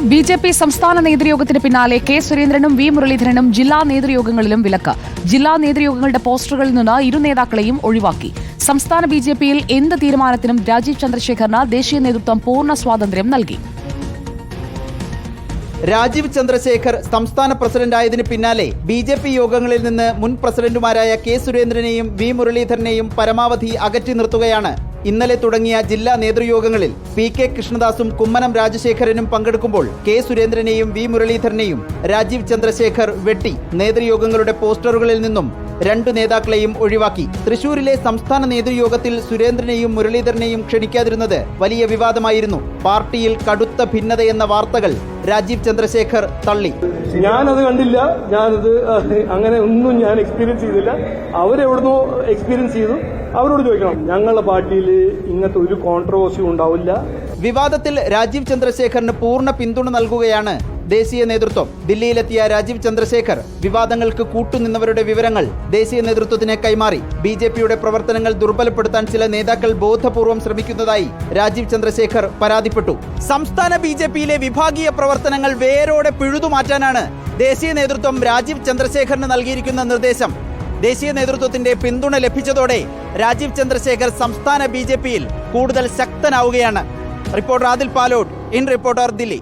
BJP. സംസ്ഥാന നേതൃയോഗത്തിന് പിന്നാലെ K സുരേന്ദ്രനും വി മുരളീധരനും ജില്ലാ നേതൃയോഗങ്ങളിലും വിലക്ക്. ജില്ലാ നേതൃയോഗങ്ങളുടെ പോസ്റ്ററുകളിൽ നിന്ന് ഇരു നേതാക്കളെയും ഒഴിവാക്കി. സംസ്ഥാന ബി.ജെ.പിയിൽ എന്ത് തീരുമാനത്തിനും രാജീവ് ചന്ദ്രശേഖറിന് ദേശീയ നേതൃത്വം പൂർണ്ണ സ്വാതന്ത്ര്യം നൽകി. രാജീവ് ചന്ദ്രശേഖർ സംസ്ഥാന പ്രസിഡന്റായതിനു പിന്നാലെ ബി.ജെ.പി. യോഗങ്ങളിൽ നിന്ന് മുൻ പ്രസിഡന്റുമാരായ കെ സുരേന്ദ്രനെയും വി മുരളീധരനെയും പരമാവധി അകറ്റി നിർത്തുകയാണ്. ഇന്നലെ തുടങ്ങിയ ജില്ലാ നേതൃയോഗങ്ങളിൽ പി.കെ. കൃഷ്ണദാസും കുമ്മനം രാജശേഖരനും പങ്കെടുക്കുമ്പോൾ കെ സുരേന്ദ്രനെയും വി മുരളീധരനെയും രാജീവ് ചന്ദ്രശേഖർ വെട്ടി. നേതൃയോഗങ്ങളുടെ പോസ്റ്ററുകളിൽ നിന്നും രണ്ടു നേതാക്കളെയും ഒഴിവാക്കി. തൃശൂരിലെ സംസ്ഥാന നേതൃയോഗത്തിൽ സുരേന്ദ്രനെയും മുരളീധരനെയും ക്ഷണിക്കാതിരുന്നത് വലിയ വിവാദമായിരുന്നു. പാർട്ടിയിൽ കടുത്ത ഭിന്നതയെന്ന വാർത്തകൾ രാജീവ് ചന്ദ്രശേഖർ തള്ളി. ഞാനത് കണ്ടില്ല, ഞാനത് അങ്ങനെ ഒന്നും ഞാൻ എക്സ്പീരിയൻസ് ചെയ്തില്ല. അവരെവിടുന്നോ എക്സ്പീരിയൻസ് ചെയ്തു, അവരോട് ചോദിക്കണം. ഞങ്ങളുടെ പാർട്ടിയിൽ ഇങ്ങനത്തെ ഒരു കോൺട്രവേഴ്സിയും ഉണ്ടാവില്ല. വിവാദത്തിൽ രാജീവ് ചന്ദ്രശേഖറിന് പൂർണ്ണ പിന്തുണ നൽകുകയാണ് ദേശീയ നേതൃത്വം. ദില്ലിയിലെത്തിയ രാജീവ് ചന്ദ്രശേഖർ വിവാദങ്ങൾക്ക് കൂട്ടുനിന്നവരുടെ വിവരങ്ങൾ ദേശീയ നേതൃത്വത്തിന് കൈമാറി. ബി.ജെ.പിയുടെ പ്രവർത്തനങ്ങൾ ദുർബലപ്പെടുത്താൻ ചില നേതാക്കൾ ബോധപൂർവം ശ്രമിക്കുന്നതായി രാജീവ് ചന്ദ്രശേഖർ പരാതിപ്പെട്ടു. സംസ്ഥാന ബി.ജെ.പിയിലെ വിഭാഗീയ പ്രവർത്തനങ്ങൾ വേരോടെ പിഴുതുമാറ്റാനാണ് ദേശീയ നേതൃത്വം രാജീവ് ചന്ദ്രശേഖറിന് നൽകിയിരിക്കുന്ന നിർദ്ദേശം. ദേശീയ നേതൃത്വത്തിന്റെ പിന്തുണ ലഭിച്ചതോടെ രാജീവ് ചന്ദ്രശേഖർ സംസ്ഥാന ബി.ജെ.പിയിൽ കൂടുതൽ ശക്തനാവുകയാണ്. Reporter Adil Palode, in reporter, Delhi.